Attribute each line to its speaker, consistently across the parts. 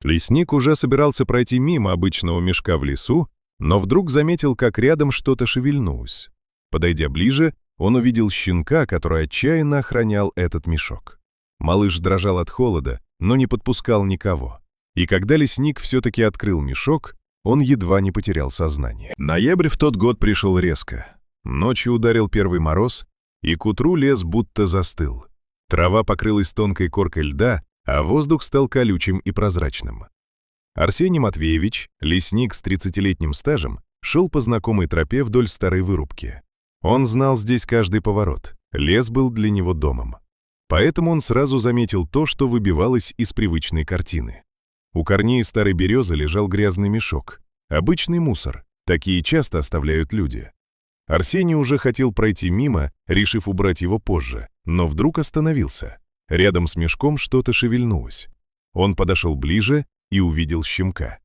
Speaker 1: Лесник уже собирался пройти мимо обычного мешка в лесу, но вдруг заметил, как рядом что-то шевельнулось. Подойдя ближе, он увидел щенка, который отчаянно охранял этот мешок. Малыш дрожал от холода, но не подпускал никого. И когда лесник все-таки открыл мешок, он едва не потерял сознание. Ноябрь в тот год пришел резко. Ночью ударил первый мороз, и к утру лес будто застыл. Трава покрылась тонкой коркой льда, а воздух стал колючим и прозрачным. Арсений Матвеевич, лесник с 30-летним стажем, шел по знакомой тропе вдоль старой вырубки. Он знал здесь каждый поворот, лес был для него домом. Поэтому он сразу заметил то, что выбивалось из привычной картины. У корней старой березы лежал грязный мешок. Обычный мусор, такие часто оставляют люди. Арсений уже хотел пройти мимо, решив убрать его позже, но вдруг остановился. Рядом с мешком что-то шевельнулось. Он подошел ближе и увидел щенка.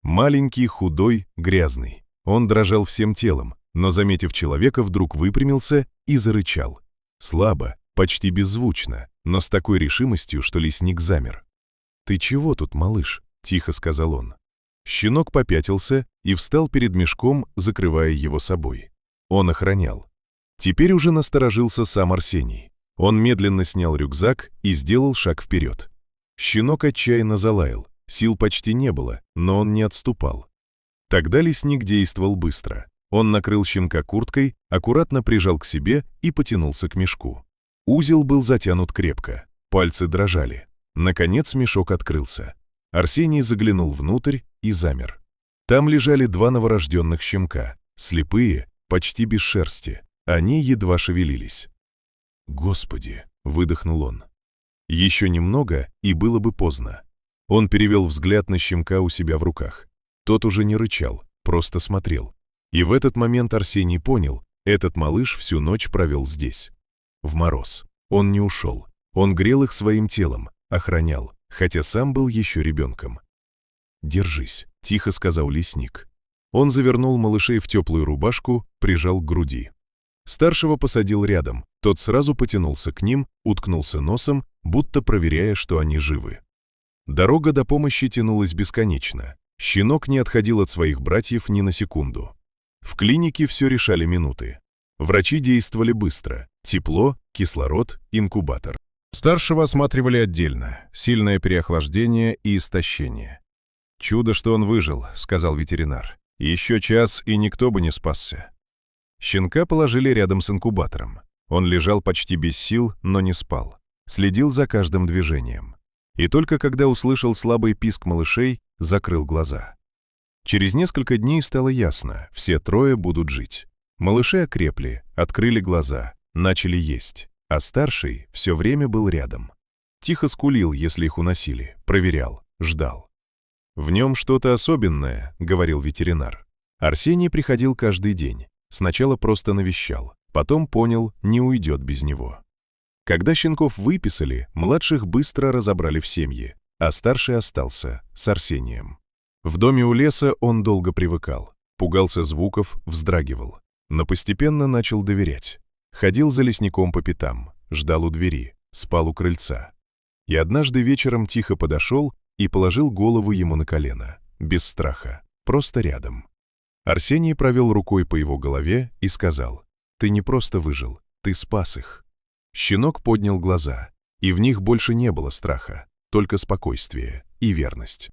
Speaker 1: Маленький, худой, грязный. Он дрожал всем телом, но, заметив человека, вдруг выпрямился и зарычал. Слабо, почти беззвучно, но с такой решимостью, что лесник замер. «Ты чего тут, малыш?» — тихо сказал он. Щенок попятился и встал перед мешком, закрывая его собой. Он охранял. Теперь уже насторожился сам Арсений. Он медленно снял рюкзак и сделал шаг вперед. Щенок отчаянно залаял, сил почти не было, но он не отступал. Тогда лесник действовал быстро. Он накрыл щенка курткой, аккуратно прижал к себе и потянулся к мешку. Узел был затянут крепко, пальцы дрожали. Наконец мешок открылся. Арсений заглянул внутрь и замер. Там лежали два новорожденных щенка, слепые, почти без шерсти. Они едва шевелились. «Господи!» — выдохнул он. Еще немного, и было бы поздно. Он перевел взгляд на щенка у себя в руках. Тот уже не рычал, просто смотрел. И в этот момент Арсений понял, этот малыш всю ночь провел здесь. В мороз. Он не ушел. Он грел их своим телом, охранял, хотя сам был еще ребенком. «Держись», — тихо сказал лесник. Он завернул малышей в теплую рубашку, прижал к груди. Старшего посадил рядом, тот сразу потянулся к ним, уткнулся носом, будто проверяя, что они живы. Дорога до помощи тянулась бесконечно. Щенок не отходил от своих братьев ни на секунду. В клинике все решали минуты. Врачи действовали быстро. Тепло, кислород, инкубатор. Старшего осматривали отдельно. Сильное переохлаждение и истощение. «Чудо, что он выжил», — сказал ветеринар. «Еще час, и никто бы не спасся». Щенка положили рядом с инкубатором. Он лежал почти без сил, но не спал. Следил за каждым движением. И только когда услышал слабый писк малышей, закрыл глаза. Через несколько дней стало ясно, все трое будут жить. Малыши окрепли, открыли глаза, начали есть, а старший все время был рядом. Тихо скулил, если их уносили, проверял, ждал. «В нем что-то особенное», — говорил ветеринар. Арсений приходил каждый день. Сначала просто навещал, потом понял, не уйдет без него. Когда щенков выписали, младших быстро разобрали в семьи, а старший остался с Арсением. В доме у леса он долго привыкал, пугался звуков, вздрагивал, но постепенно начал доверять. Ходил за лесником по пятам, ждал у двери, спал у крыльца. И однажды вечером тихо подошел и положил голову ему на колено, без страха, просто рядом. Арсений провел рукой по его голове и сказал: «Ты не просто выжил, ты спас их». Щенок поднял глаза, и в них больше не было страха, только спокойствие и верность.